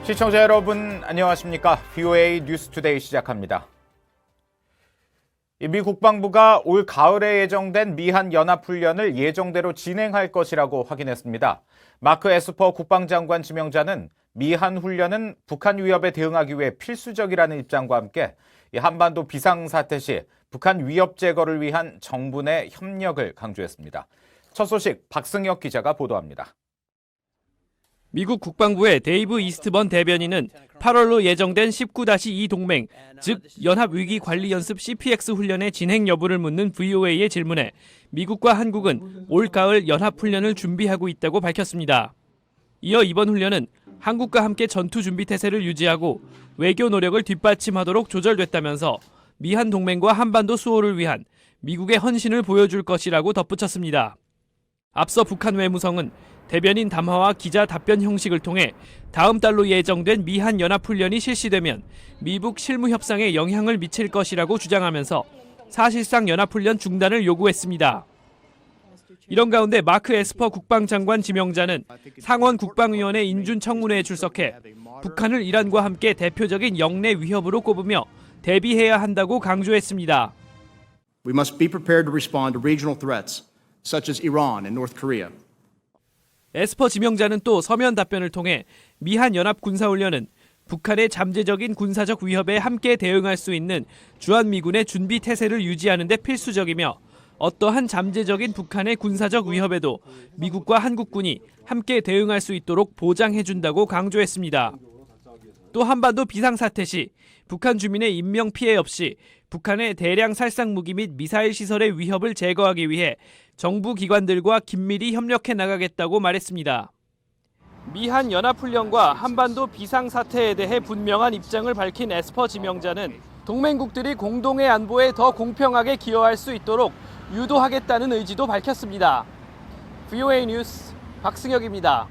시청자 여러분 안녕하십니까? VOA 뉴스투데이 시작합니다. 미 국방부가 올 가을에 예정된 미한 연합훈련을 예정대로 진행할 것이라고 확인했습니다. 마크 에스퍼 국방장관 지명자는 미한 훈련은 북한 위협에 대응하기 위해 필수적이라는 입장과 함께 한반도 비상사태 시 북한 위협 제거를 위한 정부 내 협력을 강조했습니다. 첫 소식 박승혁 기자가 보도합니다. 미국 국방부의 데이브 이스트번 대변인은 8월로 예정된 19-2 동맹, 즉 연합위기관리연습 CPX 훈련의 진행 여부를 묻는 VOA의 질문에 미국과 한국은 올 가을 연합훈련을 준비하고 있다고 밝혔습니다. 이어 이번 훈련은 한국과 함께 전투준비태세를 유지하고 외교 노력을 뒷받침하도록 조절됐다면서 미한 동맹과 한반도 수호를 위한 미국의 헌신을 보여줄 것이라고 덧붙였습니다. 앞서 북한 외무성은 대변인 담화와 기자 답변 형식을 통해 다음 달로 예정된 미한 연합훈련이 실시되면 미북 실무 협상에 영향을 미칠 것이라고 주장하면서 사실상 연합훈련 중단을 요구했습니다. 이런 가운데 마크 에스퍼 국방장관 지명자는 상원 국방위원회 인준 청문회에 출석해 북한을 이란과 함께 대표적인 영내 위협으로 꼽으며 대비해야 한다고 강조했습니다. We must be prepared to respond to regional threats such as Iran and North Korea. 에스퍼 지명자는 또 서면 답변을 통해 미한 연합 군사훈련은 북한의 잠재적인 군사적 위협에 함께 대응할 수 있는 주한미군의 준비 태세를 유지하는 데 필수적이며 어떠한 잠재적인 북한의 군사적 위협에도 미국과 한국군이 함께 대응할 수 있도록 보장해준다고 강조했습니다. 또 한반도 비상사태 시 북한 주민의 인명피해 없이 북한의 대량 살상 무기 및 미사일 시설의 위협을 제거하기 위해 정부 기관들과 긴밀히 협력해 나가겠다고 말했습니다. 미한 연합훈련과 한반도 비상사태에 대해 분명한 입장을 밝힌 에스퍼 지명자는 동맹국들이 공동의 안보에 더 공평하게 기여할 수 있도록 유도하겠다는 의지도 밝혔습니다. VOA 뉴스 박승혁입니다.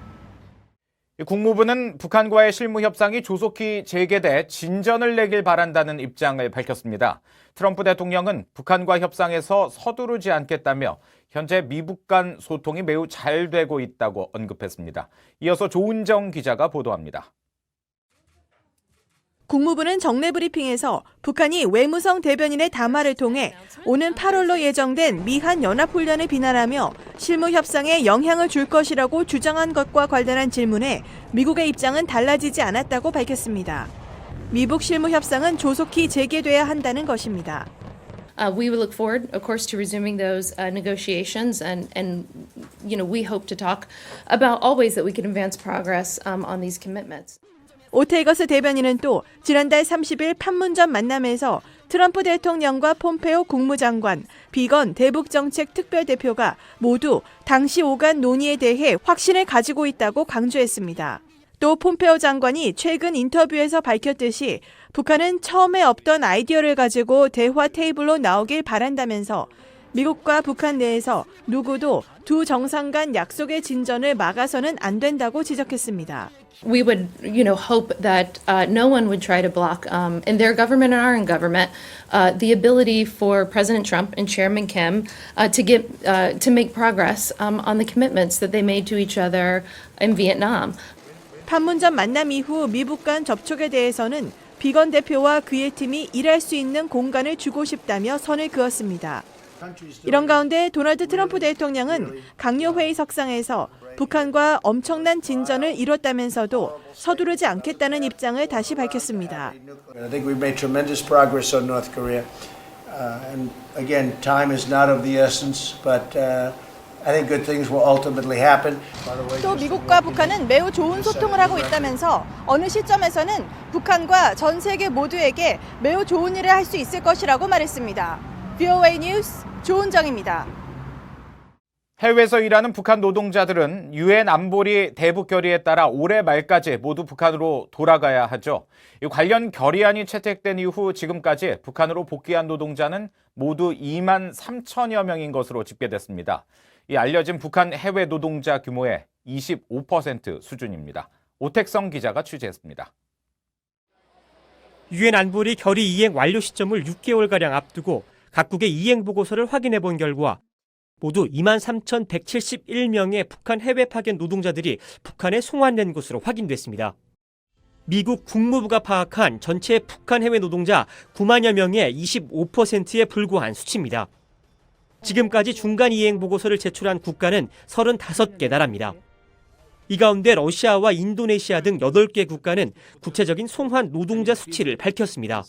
국무부는 북한과의 실무 협상이 조속히 재개돼 진전을 내길 바란다는 입장을 밝혔습니다. 트럼프 대통령은 북한과 협상에서 서두르지 않겠다며 현재 미북 간 소통이 매우 잘 되고 있다고 언급했습니다. 이어서 조은정 기자가 보도합니다. 국무부는 정례 브리핑에서 북한이 외무성 대변인의 담화를 통해 오는 8월로 예정된 미한 연합훈련을 비난하며 실무 협상에 영향을 줄 것이라고 주장한 것과 관련한 질문에 미국의 입장은 달라지지 않았다고 밝혔습니다. 미북 실무 협상은 조속히 재개돼야 한다는 것입니다. We will look forward, of course, to resuming those negotiations, and we hope to talk about all ways that we can advance progress on these commitments. 오테이거스 대변인은 또 지난달 30일 판문점 만남에서 트럼프 대통령과 폼페오 국무장관, 비건 대북정책 특별대표가 모두 당시 오간 논의에 대해 확신을 가지고 있다고 강조했습니다. 또 폼페오 장관이 최근 인터뷰에서 밝혔듯이 북한은 처음에 없던 아이디어를 가지고 대화 테이블로 나오길 바란다면서 미국과 북한 내에서 누구도 두 정상 간 약속의 진전을 막아서는 안 된다고 지적했습니다. We would, hope that no one would try to block, in their government and our own government, the ability for President Trump and Chairman Kim to make progress on the commitments that they made to each other in Vietnam. 판문점 만남 이후 미북 간 접촉에 대해서는 비건 대표와 그의 팀이 일할 수 있는 공간을 주고 싶다며 선을 그었습니다. 이런 가운데 도널드 트럼프 대통령은 강요회의 석상에서 북한과 엄청난 진전을 이뤘다면서도 서두르지 않겠다는 입장을 다시 밝혔습니다. I think we've made tremendous progress on North Korea. And again, time is not of the essence, but I think good things will ultimately happen. 또 미국과 북한은 매우 좋은 소통을 하고 있다면서 어느 시점에서는 북한과 전 세계 모두에게 매우 좋은 일을 할 수 있을 것이라고 말했습니다. VOA 뉴스 조은정입니다. 해외에서 일하는 북한 노동자들은 유엔 안보리 대북 결의에 따라 올해 말까지 모두 북한으로 돌아가야 하죠. 관련 결의안이 채택된 이후 지금까지 북한으로 복귀한 노동자는 모두 2만 3천여 명인 것으로 집계됐습니다. 이 알려진 북한 해외 노동자 규모의 25% 수준입니다. 오택성 기자가 취재했습니다. 유엔 안보리 결의 이행 완료 시점을 6개월가량 앞두고 각국의 이행 보고서를 확인해 본 결과 모두 23,171명의 북한 해외 파견 노동자들이 북한에 송환된 것으로 확인됐습니다. 미국 국무부가 파악한 전체 북한 해외 노동자 9만여 명의 25%에 불과한 수치입니다. 지금까지 중간 이행 보고서를 제출한 국가는 35개 나라입니다. 이 가운데 러시아와 인도네시아 등 8개 국가는 구체적인 송환 노동자 수치를 밝혔습니다.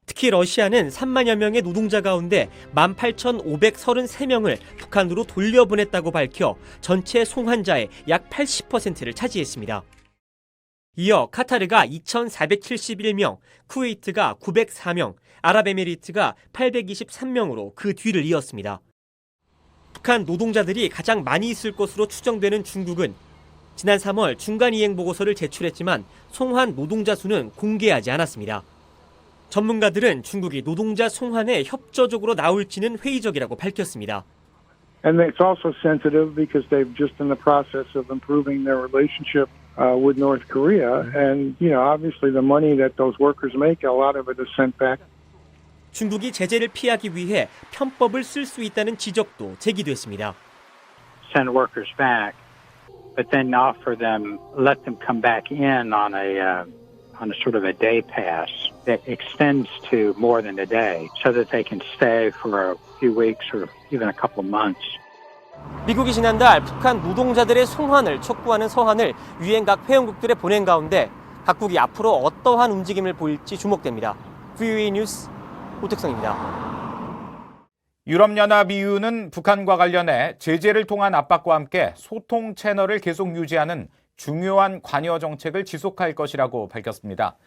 특히 러시아는 3만여 명의 노동자 가운데 18,533명을 북한으로 돌려보냈다고 밝혀 전체 송환자의 약 80%를 차지했습니다. 이어 카타르가 2,471명, 쿠웨이트가 904명, 아랍에미리트가 823명으로 그 뒤를 이었습니다. 북한 노동자들이 가장 많이 있을 것으로 추정되는 중국은 지난 3월 중간이행 보고서를 제출했지만 송환 노동자 수는 공개하지 않았습니다. 전문가들은 중국이 노동자 송환에 협조적으로 나올지는 회의적이라고 밝혔습니다. And it's also sensitive because they've just in the process of improving their relationship with North Korea. And, obviously the money that those workers make, a lot of it is sent back. 중국이 제재를 피하기 위해 편법을 쓸 수 있다는 지적도 제기됐습니다. Send workers back, but then offer them, let them come back in on a sort of a day pass that extends to more than a day, so that they can stay for a few weeks or even a couple of months. 미국이 지난달 북한 노동자들의 송환을 촉구하는 서한을 유엔 각 회원국들에 보낸 가운데 각국이 앞으로 어떠한 움직임을 보일지 주목됩니다. VOA 뉴스 오택성입니다. 유럽연합 EU는 북한과 관련해 제재를 통한 압박과 함께 소통 채널을 계속 유지하는 중요한 관여 정책을 지속할 것이라고 밝혔습니다.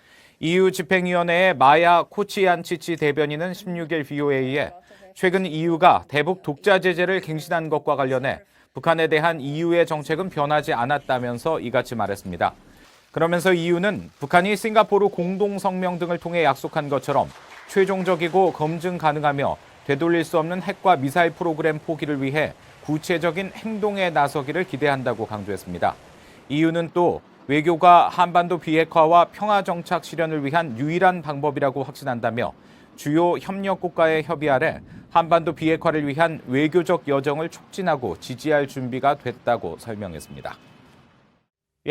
EU 집행위원회의 마야 코치얀치치 대변인은 16일 VOA에 최근 EU가 대북 독자 제재를 갱신한 것과 관련해 북한에 대한 EU의 정책은 변하지 않았다면서 이같이 말했습니다. 그러면서 EU는 북한이 싱가포르 공동성명 등을 통해 약속한 것처럼 최종적이고 검증 가능하며 되돌릴 수 없는 핵과 미사일 프로그램 포기를 위해 구체적인 행동에 나서기를 기대한다고 강조했습니다. EU는 또 외교가 한반도 비핵화와 평화 정착 실현을 위한 유일한 방법이라고 확신한다며 주요 협력 국가의 협의 아래 한반도 비핵화를 위한 외교적 여정을 촉진하고 지지할 준비가 됐다고 설명했습니다.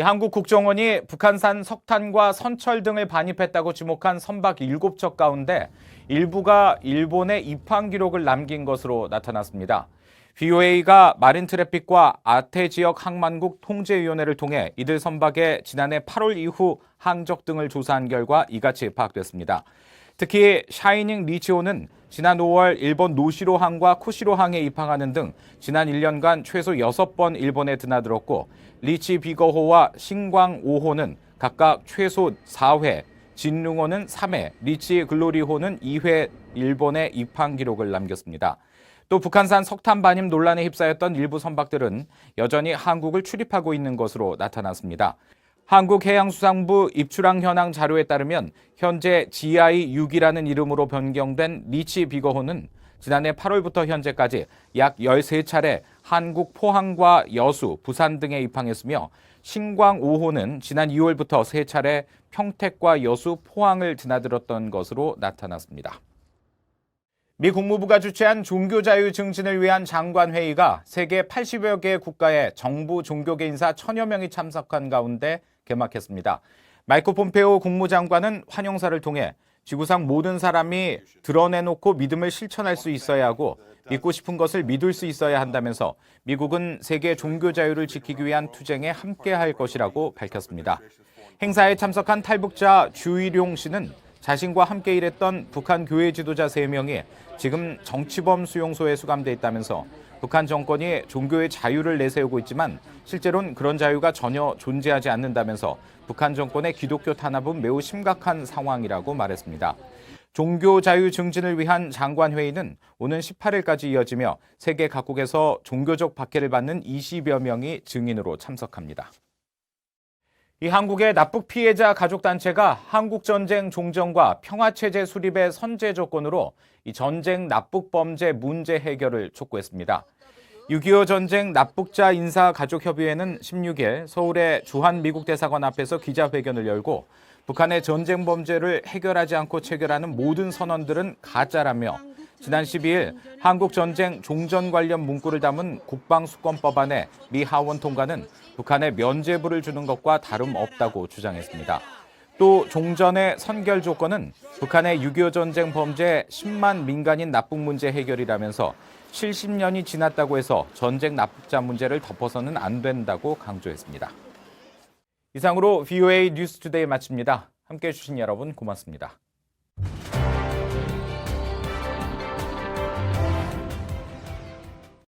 한국 국정원이 북한산 석탄과 선철 등을 반입했다고 지목한 선박 7척 가운데 일부가 일본에 입항 기록을 남긴 것으로 나타났습니다. VOA가 마린 트래픽과 아태 지역 항만국 통제위원회를 통해 이들 선박의 지난해 8월 이후 항적 등을 조사한 결과 이같이 파악됐습니다. 특히 샤이닝 리치호는 지난 5월 일본 노시로항과 쿠시로항에 입항하는 등 지난 1년간 최소 6번 일본에 드나들었고 리치 비거호와 신광 5호는 각각 최소 4회, 진룽호는 3회, 리치 글로리호는 2회 일본에 입항 기록을 남겼습니다. 또 북한산 석탄 반입 논란에 휩싸였던 일부 선박들은 여전히 한국을 출입하고 있는 것으로 나타났습니다. 한국해양수산부 입출항 현황 자료에 따르면 현재 GI-6이라는 이름으로 변경된 리치 비거호는 지난해 8월부터 현재까지 약 13차례 한국 포항과 여수, 부산 등에 입항했으며 신광 5호는 지난 2월부터 3차례 평택과 여수, 포항을 드나들었던 것으로 나타났습니다. 미 국무부가 주최한 종교자유 증진을 위한 장관회의가 세계 80여 개 국가의 정부 종교계 인사 1000여 명이 참석한 가운데 개막했습니다. 마이크 폼페오 국무장관은 환영사를 통해 지구상 모든 사람이 드러내놓고 믿음을 실천할 수 있어야 하고 믿고 싶은 것을 믿을 수 있어야 한다면서 미국은 세계 종교 자유를 지키기 위한 투쟁에 함께할 것이라고 밝혔습니다. 행사에 참석한 탈북자 주일용 씨는 자신과 함께 일했던 북한 교회 지도자 3명이 지금 정치범 수용소에 수감돼 있다면서 북한 정권이 종교의 자유를 내세우고 있지만 실제로는 그런 자유가 전혀 존재하지 않는다면서 북한 정권의 기독교 탄압은 매우 심각한 상황이라고 말했습니다. 종교 자유 증진을 위한 장관회의는 오는 18일까지 이어지며 세계 각국에서 종교적 박해를 받는 20여 명이 증인으로 참석합니다. 이 한국의 납북 피해자 가족단체가 한국전쟁 종전과 평화체제 수립의 선제 조건으로 이 전쟁 납북 범죄 문제 해결을 촉구했습니다. 6.25 전쟁 납북자 인사가족협의회는 16일 서울의 주한미국 대사관 앞에서 기자회견을 열고 북한의 전쟁 범죄를 해결하지 않고 체결하는 모든 선언들은 가짜라며 지난 12일 한국 전쟁 종전 관련 문구를 담은 국방수권법안의 미 하원 통과는 북한에 면죄부를 주는 것과 다름없다고 주장했습니다. 또 종전의 선결 조건은 북한의 6.25 전쟁 범죄 10만 민간인 납북 문제 해결이라면서 70년이 지났다고 해서 전쟁 납북자 문제를 덮어서는 안 된다고 강조했습니다. 이상으로 VOA 뉴스투데이 마칩니다. 함께해 주신 여러분 고맙습니다.